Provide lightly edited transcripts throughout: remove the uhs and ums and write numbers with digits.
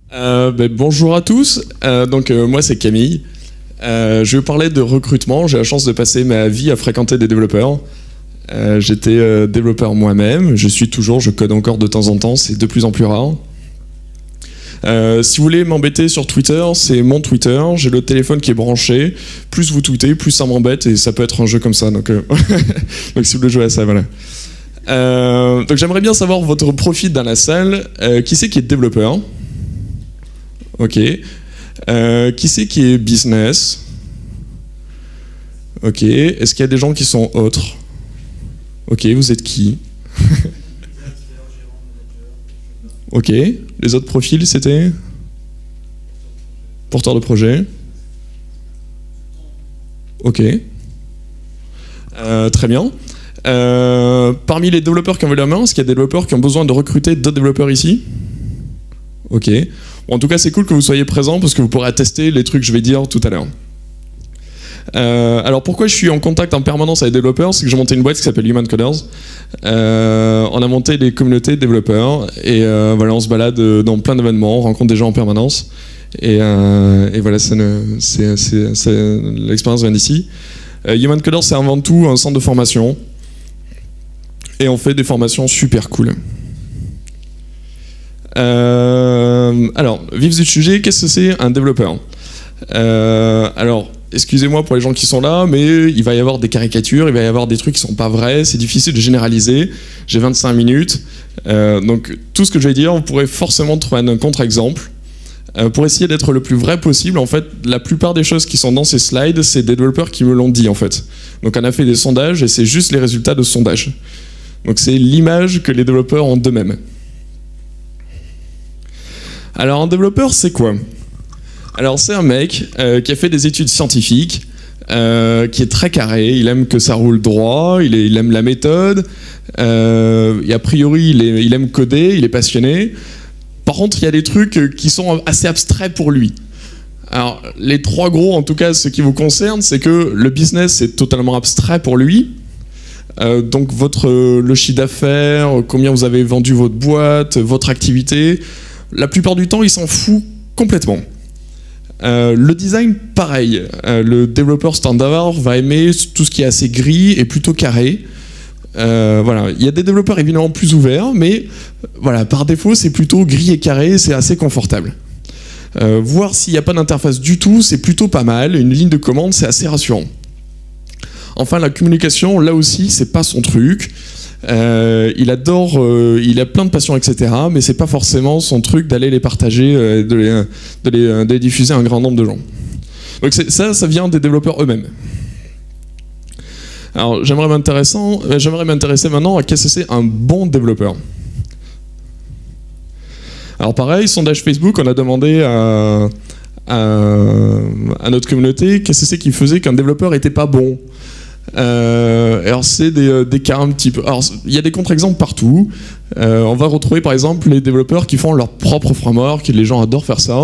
Bonjour à tous, moi c'est Camille. Je vais vous parler de recrutement. J'ai la chance de passer ma vie à fréquenter des développeurs. J'étais développeur moi-même, je suis toujours, je code encore de temps en temps, c'est de plus en plus rare. Si vous voulez m'embêter sur Twitter, c'est mon Twitter, j'ai le téléphone qui est branché, plus vous tweetez, plus ça m'embête et ça peut être un jeu comme ça, donc si vous voulez jouer à ça, voilà. Donc j'aimerais bien savoir votre profil dans la salle. Qui c'est qui est développeur? Ok. Qui c'est qui est business? Ok. Est-ce qu'il y a des gens qui sont autres? Ok, vous êtes qui? Ok. Les autres profils, c'était? Porteur de projet. Ok. Très bien. Parmi les développeurs qui ont levé la main, est-ce qu'il y a des développeurs qui ont besoin de recruter d'autres développeurs ici? Ok. Bon, en tout cas, c'est cool que vous soyez présents parce que vous pourrez attester les trucs que je vais dire tout à l'heure. Alors pourquoi je suis en contact en permanence avec des développeurs? C'est que j'ai monté une boîte qui s'appelle Human Coders. On a monté des communautés de développeurs et voilà, on se balade dans plein d'événements, on rencontre des gens en permanence et voilà, l'expérience vient d'ici. Human Coders, c'est avant tout un centre de formation et on fait des formations super cool. Alors, vif du sujet, qu'est-ce que c'est un développeur? Alors, excusez-moi pour les gens qui sont là, mais il va y avoir des caricatures, il va y avoir des trucs qui sont pas vrais, c'est difficile de généraliser. J'ai 25 minutes, donc tout ce que je vais dire, vous pourrez forcément trouver un contre-exemple. Pour essayer d'être le plus vrai possible, en fait, la plupart des choses qui sont dans ces slides, c'est des développeurs qui me l'ont dit, en fait. Donc on a fait des sondages et c'est juste les résultats de sondages. Donc c'est l'image que les développeurs ont d'eux-mêmes. Alors un développeur, c'est quoi? Alors c'est un mec qui a fait des études scientifiques, qui est très carré, il aime que ça roule droit, il aime la méthode, et a priori il aime coder, il est passionné. Par contre, il y a des trucs qui sont assez abstraits pour lui. Alors les trois gros, en tout cas ce qui vous concerne, c'est que le business c'est totalement abstrait pour lui. Donc le chiffre d'affaires, combien vous avez vendu votre boîte, votre activité, la plupart du temps il s'en fout complètement. Le design, pareil. Le développeur standard va aimer tout ce qui est assez gris et plutôt carré. Voilà. Il y a des développeurs évidemment plus ouverts, mais voilà, par défaut, c'est plutôt gris et carré, c'est assez confortable. Voir s'il n'y a pas d'interface du tout, c'est plutôt pas mal. Une ligne de commande, c'est assez rassurant. Enfin, la communication, là aussi, c'est pas son truc. Il adore, il a plein de passions, etc. Mais c'est pas forcément son truc d'aller les partager, de les diffuser à un grand nombre de gens. Donc ça vient des développeurs eux-mêmes. Alors j'aimerais m'intéresser maintenant à qu'est-ce que c'est un bon développeur. Alors pareil, sondage Facebook, on a demandé à notre communauté qu'est-ce que c'est qui faisait qu'un développeur était pas bon. Alors c'est des cas un petit peu. Alors il y a des contre-exemples partout. On va retrouver par exemple les développeurs qui font leur propre framework. Les gens adorent faire ça.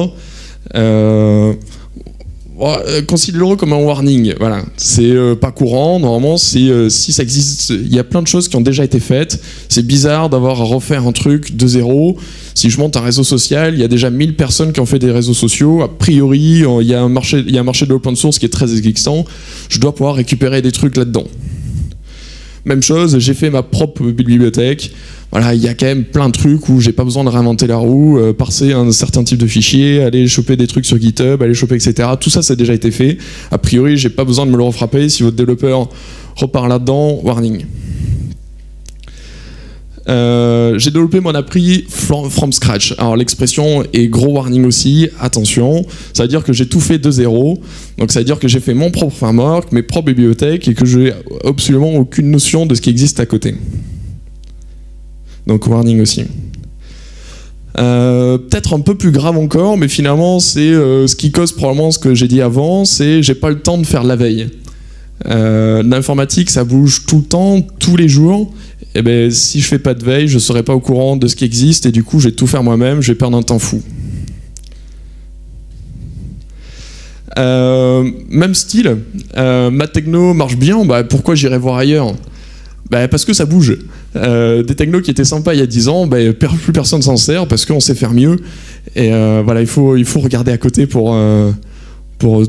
Considérez-le comme un warning. Voilà, c'est pas courant. Normalement, si ça existe, il y a plein de choses qui ont déjà été faites. C'est bizarre d'avoir à refaire un truc de zéro. Si je monte un réseau social, il y a déjà 1000 personnes qui ont fait des réseaux sociaux. A priori, il y a un marché de l'open source qui est très existant. Je dois pouvoir récupérer des trucs là-dedans. Même chose, j'ai fait ma propre bibliothèque. Voilà, il y a quand même plein de trucs où j'ai pas besoin de réinventer la roue, parser un certain type de fichiers, aller choper des trucs sur GitHub, aller choper, etc. Tout ça, ça a déjà été fait. A priori, j'ai pas besoin de me le refrapper. Si votre développeur repart là-dedans, warning. J'ai développé mon appli from scratch. Alors l'expression est gros warning aussi, attention, ça veut dire que j'ai tout fait de zéro, donc ça veut dire que j'ai fait mon propre framework, mes propres bibliothèques et que j'ai absolument aucune notion de ce qui existe à côté. Donc warning aussi. Peut-être un peu plus grave encore, mais finalement c'est ce qui cause probablement ce que j'ai dit avant, c'est j'ai pas le temps de faire la veille. L'informatique ça bouge tout le temps, tous les jours. Et ben, si je fais pas de veille, je serai pas au courant de ce qui existe et du coup je vais tout faire moi-même, je vais perdre un temps fou. Même style, ma techno marche bien, bah, pourquoi j'irais voir ailleurs? Parce que ça bouge. Des technos qui étaient sympas il y a 10 ans, plus personne s'en sert parce qu'on sait faire mieux. Et voilà, il faut regarder à côté pour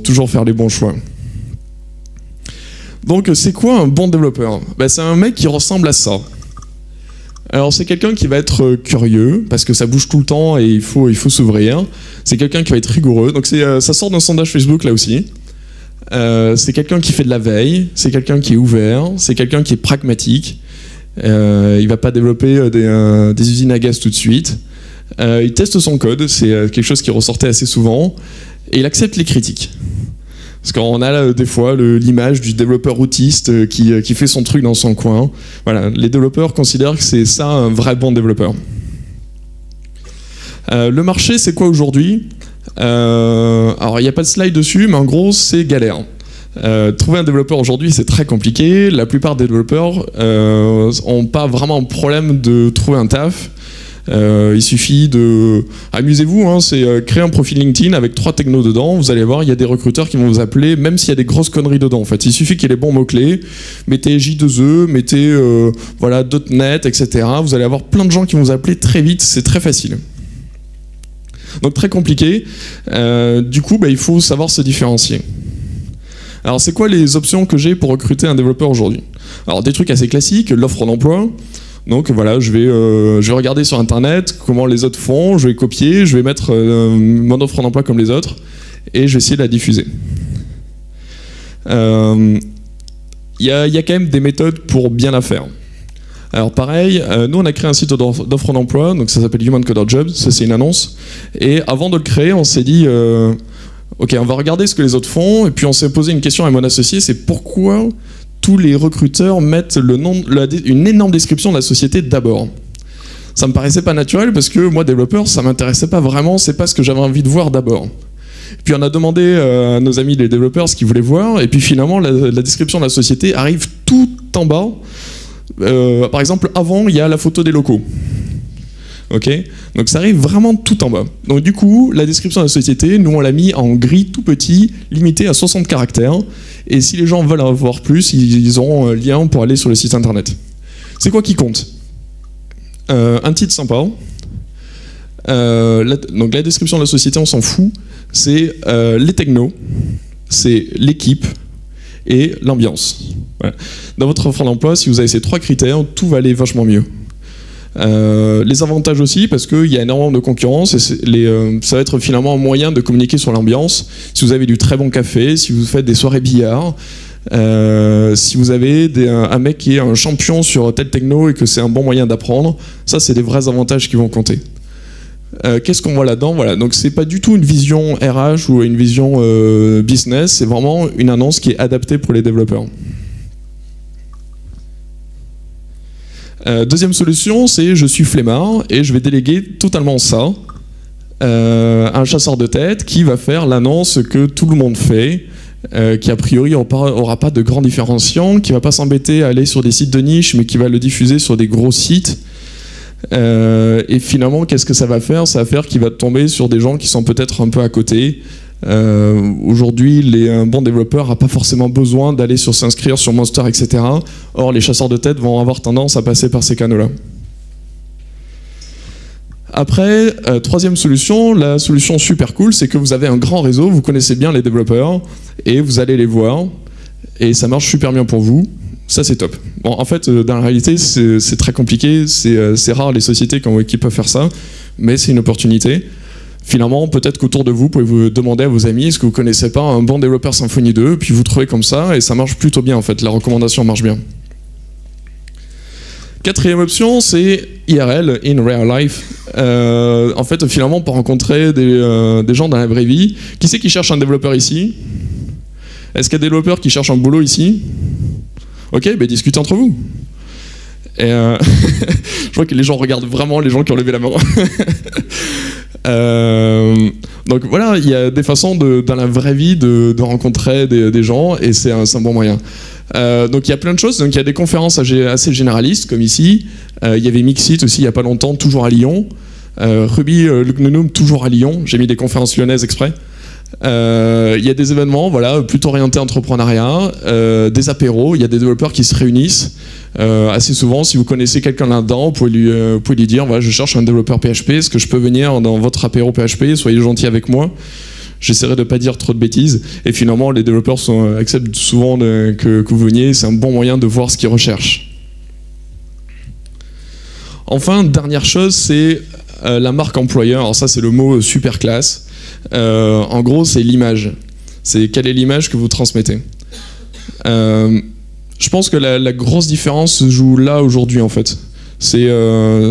toujours faire les bons choix. Donc c'est quoi un bon développeur? C'est un mec qui ressemble à ça. Alors c'est quelqu'un qui va être curieux, parce que ça bouge tout le temps et il faut s'ouvrir. C'est quelqu'un qui va être rigoureux, donc ça sort d'un sondage Facebook là aussi. C'est quelqu'un qui fait de la veille, c'est quelqu'un qui est ouvert, c'est quelqu'un qui est pragmatique. Il va pas développer des usines à gaz tout de suite. Il teste son code, c'est quelque chose qui ressortait assez souvent. Et il accepte les critiques. Parce qu'on a là, des fois l'image du développeur autiste qui fait son truc dans son coin. Voilà, les développeurs considèrent que c'est ça un vrai bon développeur. Le marché, c'est quoi aujourd'hui? Alors, il n'y a pas de slide dessus, mais en gros, c'est galère. Trouver un développeur aujourd'hui, c'est très compliqué. La plupart des développeurs n'ont pas vraiment un problème de trouver un taf. Il suffit de... Amusez-vous, hein, c'est créer un profil LinkedIn avec 3 technos dedans. Vous allez voir, il y a des recruteurs qui vont vous appeler, même s'il y a des grosses conneries dedans. En fait, il suffit qu'il y ait les bons mots-clés. Mettez J2E, mettez voilà, .NET, etc. Vous allez avoir plein de gens qui vont vous appeler très vite. C'est très facile. Donc très compliqué. Du coup, il faut savoir se différencier. Alors, c'est quoi les options que j'ai pour recruter un développeur aujourd'hui? Alors, des trucs assez classiques, l'offre d'emploi. Donc voilà, je vais regarder sur internet comment les autres font, je vais copier, je vais mettre mon offre d'emploi comme les autres et je vais essayer de la diffuser. Il y a quand même des méthodes pour bien la faire. Alors pareil, nous on a créé un site d'offre d'emploi, donc ça s'appelle Human Coder Jobs, ça c'est une annonce. Et avant de le créer, on s'est dit, ok, on va regarder ce que les autres font, et puis on s'est posé une question à mon associé, c'est pourquoi tous les recruteurs mettent une énorme description de la société d'abord. Ça me paraissait pas naturel parce que moi, développeur, ça m'intéressait pas vraiment, c'est pas ce que j'avais envie de voir d'abord. Puis on a demandé à nos amis les développeurs ce qu'ils voulaient voir, et puis finalement, la description de la société arrive tout en bas. Par exemple, avant, il y a la photo des locaux. Ok, donc ça arrive vraiment tout en bas. Donc du coup, la description de la société, nous on l'a mis en gris tout petit, limité à 60 caractères. Et si les gens veulent en voir plus, ils auront un lien pour aller sur le site internet. C'est quoi qui compte? Un titre sympa. Donc la description de la société, on s'en fout. C'est les technos, c'est l'équipe et l'ambiance. Voilà. Dans votre offre d'emploi, si vous avez ces 3 critères, tout va aller vachement mieux. Les avantages aussi, parce qu'il y a énormément de concurrence et ça va être finalement un moyen de communiquer sur l'ambiance. Si vous avez du très bon café, si vous faites des soirées billard, si vous avez un mec qui est un champion sur tel techno et que c'est un bon moyen d'apprendre, ça c'est des vrais avantages qui vont compter. Qu'est-ce qu'on voit là-dedans? Voilà. Donc c'est pas du tout une vision RH ou une vision business, c'est vraiment une annonce qui est adaptée pour les développeurs. Deuxième solution, c'est je suis flemmard et je vais déléguer totalement ça à un chasseur de tête qui va faire l'annonce que tout le monde fait, qui a priori aura pas de grand différenciant, qui va pas s'embêter à aller sur des sites de niche, mais qui va le diffuser sur des gros sites. Et finalement, qu'est-ce que ça va faire? Ça va faire qu'il va tomber sur des gens qui sont peut-être un peu à côté. Aujourd'hui, un bon développeur n'a pas forcément besoin d'aller s'inscrire sur Monster, etc. Or, les chasseurs de tête vont avoir tendance à passer par ces canaux-là. Après, troisième solution, la solution super cool, c'est que vous avez un grand réseau, vous connaissez bien les développeurs, et vous allez les voir, et ça marche super bien pour vous. Ça, c'est top. Bon, en fait, dans la réalité, c'est très compliqué, c'est rare les sociétés qui peuvent faire ça, mais c'est une opportunité. Finalement, peut-être qu'autour de vous, vous pouvez vous demander à vos amis, est-ce que vous ne connaissez pas un bon développeur Symfony 2, puis vous trouvez comme ça, et ça marche plutôt bien en fait, la recommandation marche bien. Quatrième option, c'est IRL, in real life. En fait, finalement, pour rencontrer des gens dans la vraie vie, qui c'est qui cherche un développeur ici? Est-ce qu'il y a des développeurs qui cherchent un boulot ici? Ok, ben discutez entre vous. Et je vois que les gens regardent vraiment les gens qui ont levé la main. Donc voilà, il y a des façons dans la vraie vie de rencontrer des gens et c'est un bon moyen. Donc il y a plein de choses, donc il y a des conférences assez généralistes comme ici, il y avait Mixit aussi il n'y a pas longtemps, toujours à Lyon, Ruby Lugnunum toujours à Lyon, j'ai mis des conférences lyonnaises exprès. Il y a des événements voilà, plutôt orientés entrepreneuriat, des apéros, il y a des développeurs qui se réunissent, Assez souvent, si vous connaissez quelqu'un là-dedans, vous pouvez lui dire voilà, je cherche un développeur PHP, est-ce que je peux venir dans votre apéro PHP, soyez gentil avec moi. J'essaierai de ne pas dire trop de bêtises. Et finalement, les développeurs acceptent souvent que vous veniez. C'est un bon moyen de voir ce qu'ils recherchent. Enfin, dernière chose, c'est la marque employeur. Alors ça, c'est le mot super classe. En gros, c'est l'image. C'est quelle est l'image que vous transmettez. Je pense que la grosse différence se joue là aujourd'hui, en fait. C'est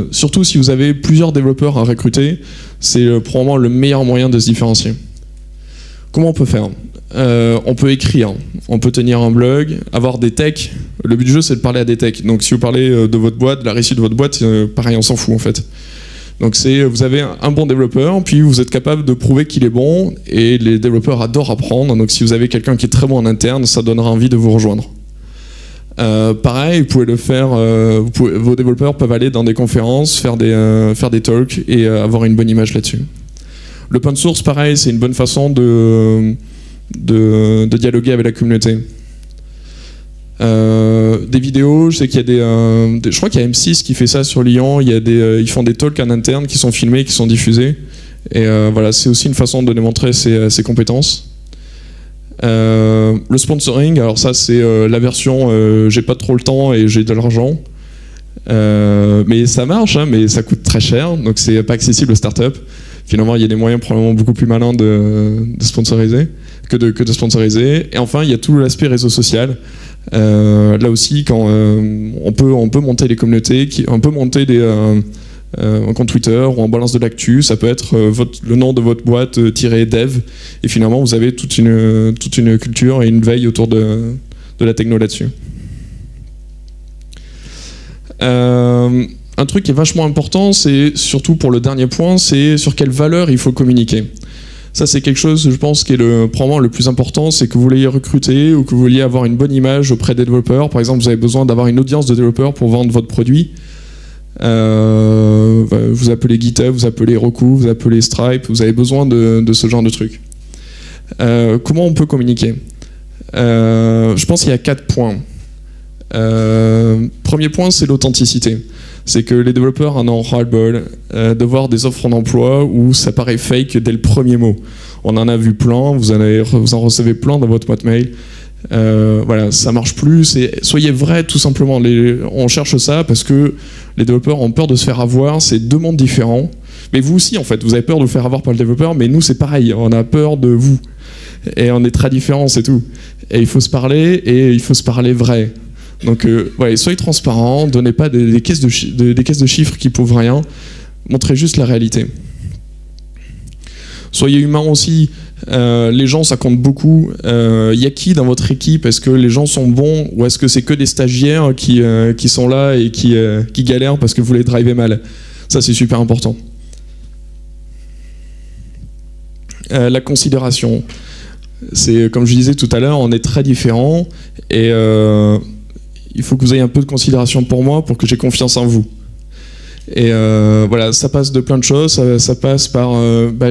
surtout si vous avez plusieurs développeurs à recruter, c'est probablement le meilleur moyen de se différencier. Comment on peut faire? On peut écrire, on peut tenir un blog, avoir des techs. Le but du jeu, c'est de parler à des techs. Donc si vous parlez de votre boîte, de la réussite de votre boîte, pareil, on s'en fout en fait. Donc vous avez un bon développeur, puis vous êtes capable de prouver qu'il est bon, et les développeurs adorent apprendre. Donc si vous avez quelqu'un qui est très bon en interne, ça donnera envie de vous rejoindre. Pareil, vous pouvez le faire. Vos développeurs peuvent aller dans des conférences, faire des talks et avoir une bonne image là-dessus. L'open source, pareil, c'est une bonne façon de dialoguer avec la communauté. Des vidéos, je sais qu'il y a je crois qu'il y a M6 qui fait ça sur Lyon. Ils font des talks en interne qui sont filmés, qui sont diffusés. Et voilà, c'est aussi une façon de démontrer ses compétences. Le sponsoring, alors ça c'est la version j'ai pas trop le temps et j'ai de l'argent. Mais ça marche, hein, mais ça coûte très cher, donc c'est pas accessible aux startups. Finalement, il y a des moyens probablement beaucoup plus malins de sponsoriser que de sponsoriser. Et enfin, il y a tout l'aspect réseau social. Là aussi, quand on peut monter les communautés, on peut monter un compte Twitter ou on balance de l'actu. Ça peut être le nom de votre boîte -dev. Et finalement, vous avez toute une culture et une veille autour de la techno là-dessus. Un truc qui est vachement important, c'est surtout pour le dernier point, c'est sur quelle valeur il faut communiquer. Ça, c'est quelque chose, je pense, qui est probablement le plus important, c'est que vous vouliez recruter ou que vous vouliez avoir une bonne image auprès des développeurs. Par exemple, vous avez besoin d'avoir une audience de développeurs pour vendre votre produit. Vous appelez GitHub, vous appelez Roku, vous appelez Stripe, vous avez besoin de ce genre de trucs. Comment on peut communiquer? Je pense qu'il y a 4 points. Premier point, c'est l'authenticité. C'est que les développeurs en ont ras-le-bol de voir des offres d'emploi où ça paraît fake dès le premier mot. On en a vu plein, vous en recevez plein dans votre boîte mail. Voilà, ça marche plus. Soyez vrai, tout simplement. On cherche ça parce que les développeurs ont peur de se faire avoir. C'est deux mondes différents. Mais vous aussi, en fait, vous avez peur de vous faire avoir par le développeur, mais nous, c'est pareil. On a peur de vous. Et on est très différents, c'est tout. Et il faut se parler, et il faut se parler vrai. Donc, ouais, soyez transparents, donnez pas des caisses de chiffres qui prouvent rien, montrez juste la réalité. Soyez humains aussi, les gens ça compte beaucoup. Y a qui dans votre équipe? Est-ce que les gens sont bons ou est-ce que c'est que des stagiaires qui sont là et qui galèrent parce que vous les drivez mal? Ça c'est super important. La considération. C'est comme je disais tout à l'heure, on est très différents et il faut que vous ayez un peu de considération pour moi pour que j'ai confiance en vous. Et voilà, ça passe de plein de choses, ça passe par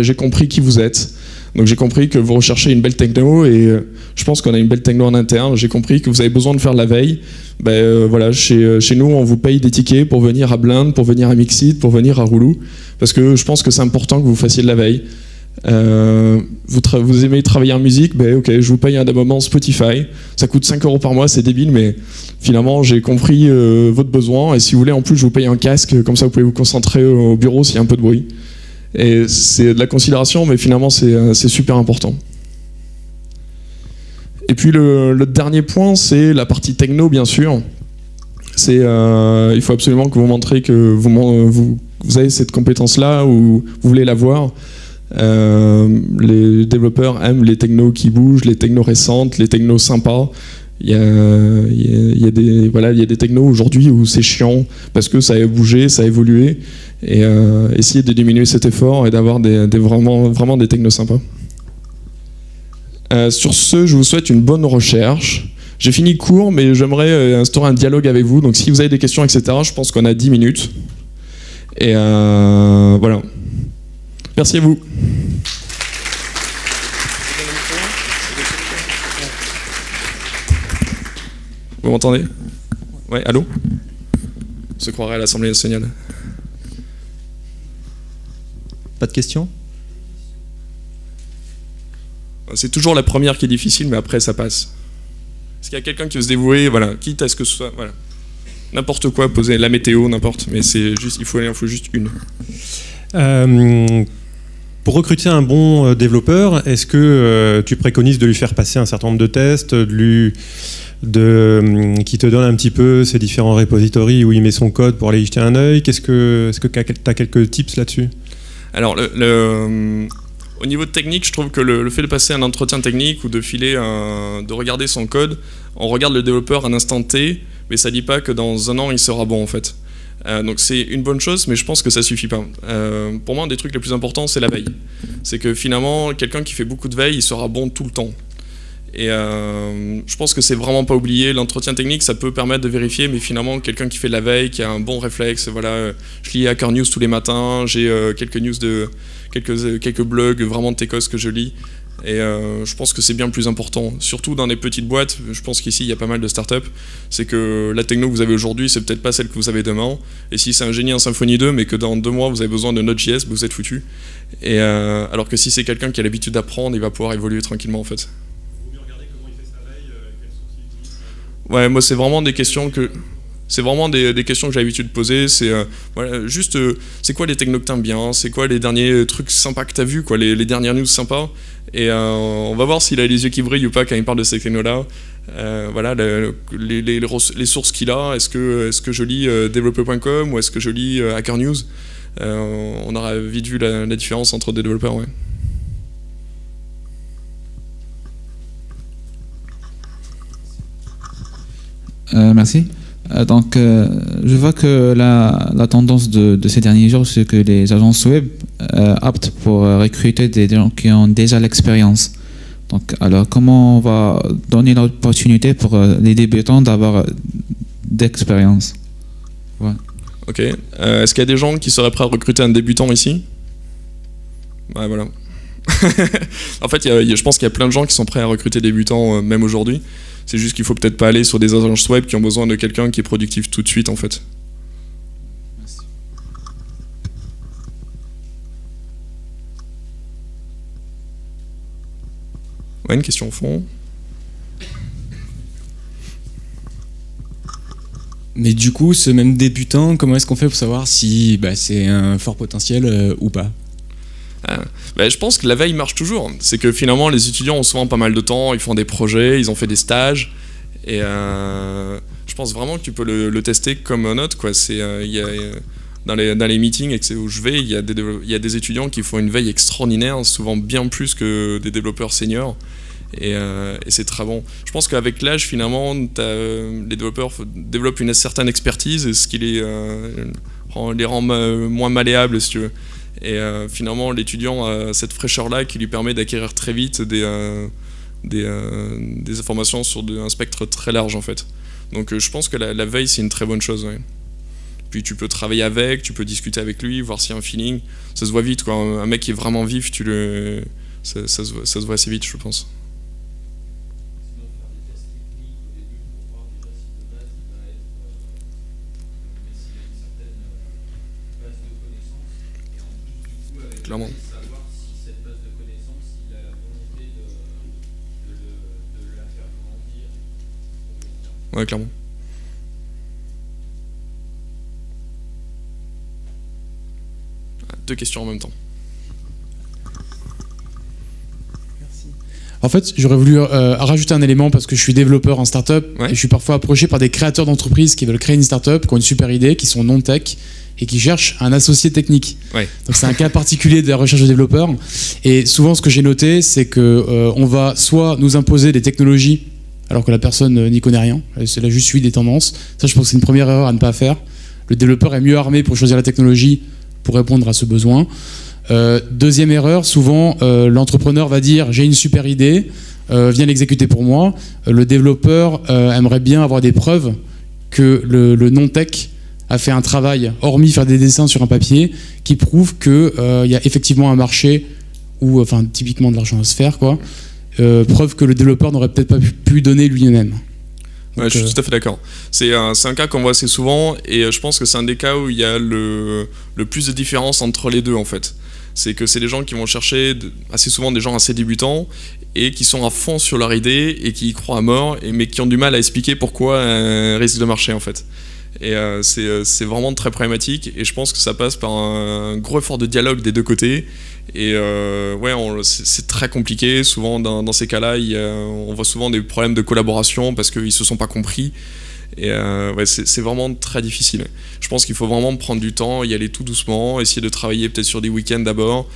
j'ai compris qui vous êtes. Donc j'ai compris que vous recherchez une belle techno et je pense qu'on a une belle techno en interne. J'ai compris que vous avez besoin de faire de la veille. Voilà, chez nous, on vous paye des tickets pour venir à Blind, pour venir à Mixit, pour venir à Roulou. Parce que je pense que c'est important que vous fassiez de la veille. Vous aimez travailler en musique, ok, je vous paye un abonnement Spotify, ça coûte 5 € par mois, c'est débile, mais finalement j'ai compris votre besoin, et si vous voulez en plus je vous paye un casque, comme ça vous pouvez vous concentrer au bureau s'il y a un peu de bruit. Et c'est de la considération, mais finalement c'est super important. Et puis le dernier point, c'est la partie techno, bien sûr. Il faut absolument que vous montrez que vous avez cette compétence-là, ou vous voulez l'avoir. Les développeurs aiment les technos qui bougent, les technos récentes, les technos sympas. Il y a des technos aujourd'hui où c'est chiant parce que ça a bougé, ça a évolué, et essayer de diminuer cet effort et d'avoir vraiment des technos sympas. Sur ce, je vous souhaite une bonne recherche. J'ai fini court, mais j'aimerais instaurer un dialogue avec vous. Donc si vous avez des questions, etc., je pense qu'on a 10 minutes. Et voilà. Merci à vous. Vous m'entendez? Ouais, allô? On se croirait à l'Assemblée nationale. Pas de questions? C'est toujours la première qui est difficile, mais après ça passe. Est-ce qu'il y a quelqu'un qui veut se dévouer, voilà, quitte à ce que ce soit, voilà, n'importe quoi, poser la météo, n'importe, mais c'est juste, il faut juste une. Pour recruter un bon développeur, est-ce que tu préconises de lui faire passer un certain nombre de tests, qui te donne un petit peu ces différents repositories où il met son code pour aller y jeter un œil? Est-ce que tu as quelques tips là-dessus? Alors, au niveau technique, je trouve que le fait de passer un entretien technique ou de de regarder son code, on regarde le développeur à un instant T, mais ça ne dit pas que dans un an, il sera bon en fait. Donc c'est une bonne chose, mais je pense que ça ne suffit pas. Pour moi, un des trucs les plus importants, c'est la veille. C'est que finalement, quelqu'un qui fait beaucoup de veille, il sera bon tout le temps. Et je pense que c'est vraiment pas oublié. L'entretien technique, ça peut permettre de vérifier, mais finalement, quelqu'un qui fait de la veille, qui a un bon réflexe, voilà, je lis Hacker News tous les matins, j'ai quelques news quelques blogs vraiment de techos que je lis. Et je pense que c'est bien plus important, surtout dans les petites boîtes. Je pense qu'ici il y a pas mal de startups. C'est que la techno que vous avez aujourd'hui, c'est peut-être pas celle que vous avez demain. Et si c'est un génie en Symfony 2, mais que dans 2 mois vous avez besoin de Node.js, vous êtes foutu. Et alors que si c'est quelqu'un qui a l'habitude d'apprendre, il va pouvoir évoluer tranquillement en fait. Vous mieux regarder comment il fait sa veille, quelles sources il utilise. Ouais, moi c'est vraiment des questions que. C'est vraiment des questions que j'ai l'habitude de poser. C'est voilà, juste, c'est quoi les technos que t'aimes bien? C'est quoi les derniers trucs sympas que t'as vus, quoi, les dernières news sympas? Et on va voir s'il a les yeux qui brillent ou pas quand il parle de ces technos-là. Voilà, les sources qu'il a. Est-ce que je lis developer.com ou est-ce que je lis Hacker News? On aura vite vu la différence entre des développeurs. Ouais. Merci. Donc, je vois que la tendance de ces derniers jours, c'est que les agences web optent pour recruter des gens qui ont déjà l'expérience. Donc, alors, comment on va donner l'opportunité pour les débutants d'avoir d'expérience? Voilà. Ok. Est-ce qu'il y a des gens qui seraient prêts à recruter un débutant ici? Ouais, voilà. En fait, je pense qu'il y a plein de gens qui sont prêts à recruter des débutants, même aujourd'hui. C'est juste qu'il faut peut-être pas aller sur des agences web qui ont besoin de quelqu'un qui est productif tout de suite, en fait. Merci. Ouais, une question au fond. Mais du coup, ce même débutant, comment est-ce qu'on fait pour savoir si c'est un fort potentiel ou pas? Je pense que la veille marche toujours. C'est que finalement, les étudiants ont souvent pas mal de temps, ils font des projets, ils ont fait des stages. Et je pense vraiment que tu peux le tester comme un autre, quoi. Dans les meetings où je vais, il y a des étudiants qui font une veille extraordinaire, souvent bien plus que des développeurs seniors. Et c'est très bon. Je pense qu'avec l'âge, finalement, les développeurs développent une certaine expertise, ce qui les rend moins malléables, si tu veux. Et finalement, l'étudiant a cette fraîcheur-là qui lui permet d'acquérir très vite des informations sur un spectre très large, en fait. Donc je pense que la veille, c'est une très bonne chose. Ouais. Puis tu peux travailler avec, tu peux discuter avec lui, voir s'il y a un feeling. Ça se voit vite, quoi. Un mec qui est vraiment vif, ça se voit assez vite, je pense. Clairement. Savoir si cette base de connaissances, il a la volonté de la faire grandir. Ouais, clairement. Deux questions en même temps. Merci. En fait, j'aurais voulu rajouter un élément parce que je suis développeur en startup et je suis parfois approché par des créateurs d'entreprises qui veulent créer une startup, qui ont une super idée, qui sont non-tech et qui cherchent un associé technique. Ouais. Donc c'est un cas particulier de la recherche de développeurs. Et souvent, ce que j'ai noté, c'est qu'on va soit nous imposer des technologies alors que la personne n'y connaît rien, elle a juste suivi des tendances. Ça, je pense que c'est une première erreur à ne pas faire. Le développeur est mieux armé pour choisir la technologie pour répondre à ce besoin. Deuxième erreur, souvent l'entrepreneur va dire j'ai une super idée, viens l'exécuter pour moi. Le développeur aimerait bien avoir des preuves que le non-tech a fait un travail, hormis faire des dessins sur un papier, qui prouve qu'il y a effectivement un marché ou typiquement de l'argent à se faire, quoi. Preuve que le développeur n'aurait peut-être pas pu donner lui-même. Ouais, je suis tout à fait d'accord. C'est un cas qu'on voit assez souvent et je pense que c'est un des cas où il y a le plus de différence entre les deux en fait. C'est que c'est des gens qui vont chercher assez souvent des gens assez débutants et qui sont à fond sur leur idée et qui y croient à mort, mais qui ont du mal à expliquer pourquoi un risque de marché en fait. Et c'est vraiment très problématique et je pense que ça passe par un gros effort de dialogue des deux côtés. Et ouais, c'est très compliqué. Souvent, dans ces cas-là, on voit souvent des problèmes de collaboration parce qu'ils se sont pas compris. Et ouais, c'est vraiment très difficile. Je pense qu'il faut vraiment prendre du temps, y aller tout doucement, essayer de travailler peut-être sur des week-ends d'abord.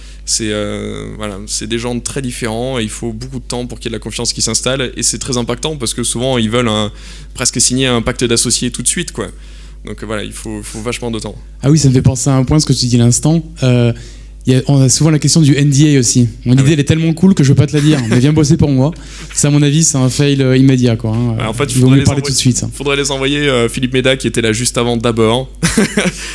Voilà, c'est des gens très différents et il faut beaucoup de temps pour qu'il y ait de la confiance qui s'installe. Et c'est très impactant parce que souvent, ils veulent presque signer un pacte d'associés tout de suite, quoi. Donc voilà, il faut vachement de temps. Ah oui, ça me fait penser à un point, ce que tu dis à l'instant. On a souvent la question du NDA aussi. Mon idée, elle est tellement cool que je veux pas te la dire, mais viens bosser pour moi. Ça, à mon avis, c'est un fail immédiat, quoi. Hein. En fait, il vaut mieux parler tout de suite. Faudrait les envoyer Philippe Méda qui était là juste avant d'abord.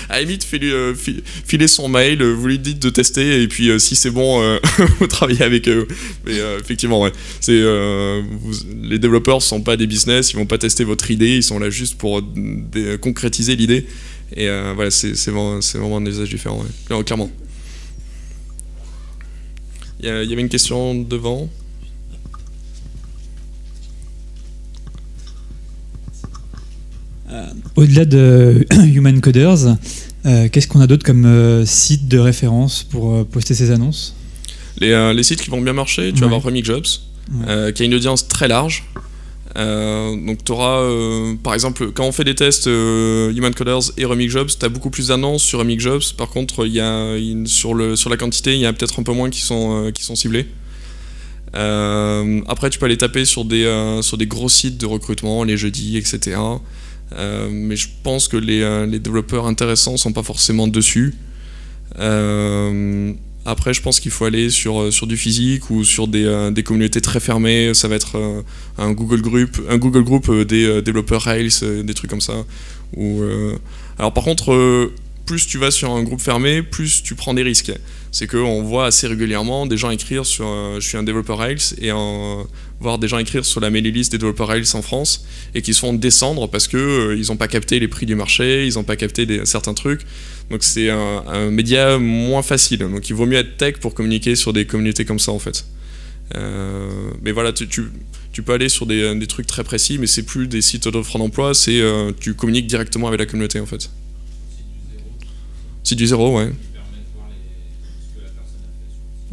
À la limite, filez son mail, vous lui dites de tester et puis si c'est bon, vous travaillez avec eux. Mais effectivement, ouais. Les développeurs sont pas des business, ils vont pas tester votre idée, ils sont là juste pour concrétiser l'idée. Et voilà, c'est vraiment un usage différent, ouais. Clairement. Il y avait une question devant. Au-delà de Human Coders, qu'est-ce qu'on a d'autre comme site de référence pour poster ces annonces? Les sites qui vont bien marcher, tu vas avoir Remix Jobs, qui a une audience très large. Donc tu auras, par exemple, quand on fait des tests Human Coders et Remix Jobs, tu as beaucoup plus d'annonces sur Remix Jobs. Par contre, sur la quantité, il y a peut-être un peu moins qui sont ciblés. Après, tu peux aller taper sur des gros sites de recrutement, les jeudis, etc. Mais je pense que les développeurs intéressants sont pas forcément dessus. Après, je pense qu'il faut aller sur du physique ou sur des communautés très fermées. Ça va être un Google Group des développeurs Rails, des trucs comme ça. Alors par contre, plus tu vas sur un groupe fermé, plus tu prends des risques. C'est qu'on voit assez régulièrement des gens écrire sur je suis un développeur Rails et voir des gens écrire sur la mailing list des développeurs Rails en France et qui se font descendre parce que ils n'ont pas capté les prix du marché, ils n'ont pas capté certains trucs. Donc c'est un média moins facile. Donc il vaut mieux être tech pour communiquer sur des communautés comme ça en fait. Mais voilà, tu peux aller sur des trucs très précis, mais c'est plus des sites d'offres d'emploi, c'est tu communiques directement avec la communauté en fait. C'est du zéro, ouais.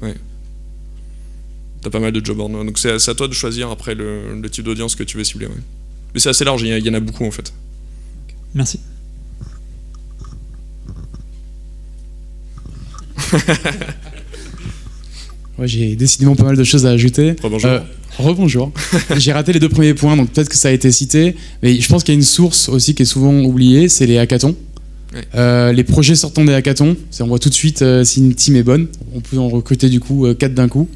Ouais. T'as pas mal de job boards, donc c'est à toi de choisir après le type d'audience que tu veux cibler. Ouais. Mais c'est assez large, il y en a beaucoup en fait. Merci. Ouais, j'ai décidément pas mal de choses à ajouter. Rebonjour. Rebonjour. J'ai raté les deux premiers points, donc peut-être que ça a été cité, mais je pense qu'il y a une source aussi qui est souvent oubliée, c'est les hackathons. Ouais. Les projets sortant des hackathons, on voit tout de suite si une team est bonne. On peut en recruter du coup 4 d'un coup.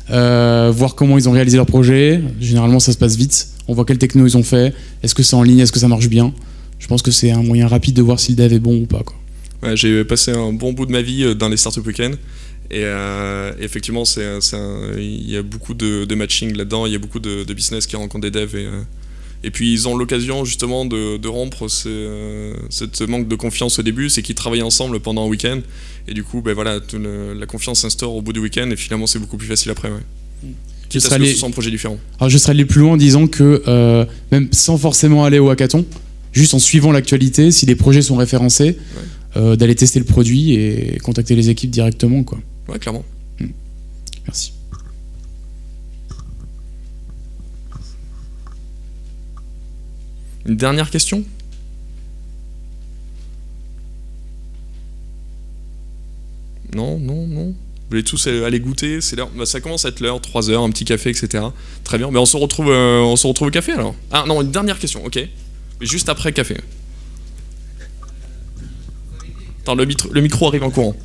Voir comment ils ont réalisé leur projet. Généralement, ça se passe vite. On voit quelle techno ils ont fait. Est-ce que c'est en ligne? Est-ce que ça marche bien? Je pense que c'est un moyen rapide de voir si le dev est bon ou pas, quoi. Ouais, j'ai passé un bon bout de ma vie dans les startup week-ends. Et effectivement, il y a beaucoup de matching là-dedans. Il y a beaucoup de business qui rencontrent des devs. Et puis ils ont l'occasion justement de rompre cette manque de confiance au début, c'est qu'ils travaillent ensemble pendant un week-end et du coup ben voilà, la confiance s'instaure au bout du week-end et finalement c'est beaucoup plus facile après. Ouais. Ce sont un projet différent. Alors je serais allé plus loin en disant que même sans forcément aller au hackathon, juste en suivant l'actualité, si les projets sont référencés, ouais. D'aller tester le produit et contacter les équipes directement, quoi. Ouais, clairement. Merci. Une dernière question? Non. Vous voulez tous aller goûter? C'est l'heure. Bah, ça commence à être l'heure, 3 heures, un petit café, etc. Très bien. Mais on se retrouve au café alors. Ah non, une dernière question, ok. Mais juste après café. Attends, le micro arrive en courant.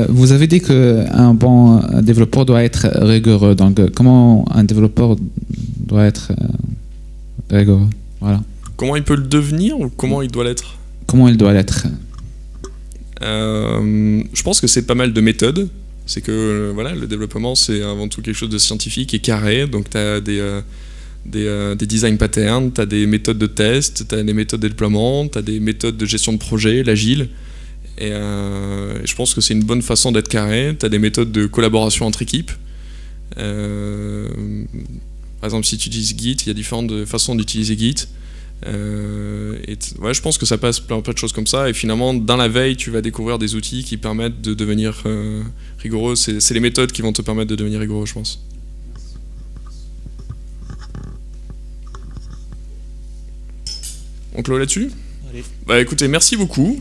Vous avez dit qu'un bon développeur doit être rigoureux. Donc, comment un développeur doit être rigoureux? Voilà. Comment il peut le devenir ou comment il doit l'être? Comment il doit l'être? Je pense que c'est pas mal de méthodes. C'est que voilà, le développement, c'est avant tout quelque chose de scientifique et carré. Donc tu as des design patterns, tu as des méthodes de test, tu as des méthodes de déploiement, tu as des méthodes de gestion de projet, l'agile. Et je pense que c'est une bonne façon d'être carré. Tu as des méthodes de collaboration entre équipes. Par exemple, si tu utilises Git, il y a différentes façons d'utiliser Git. Ouais, je pense que ça passe plein de choses comme ça. Et finalement, dans la veille, tu vas découvrir des outils qui permettent de devenir rigoureux. C'est les méthodes qui vont te permettre de devenir rigoureux, je pense. On clôt là-dessus ? Allez. Bah écoutez, merci beaucoup.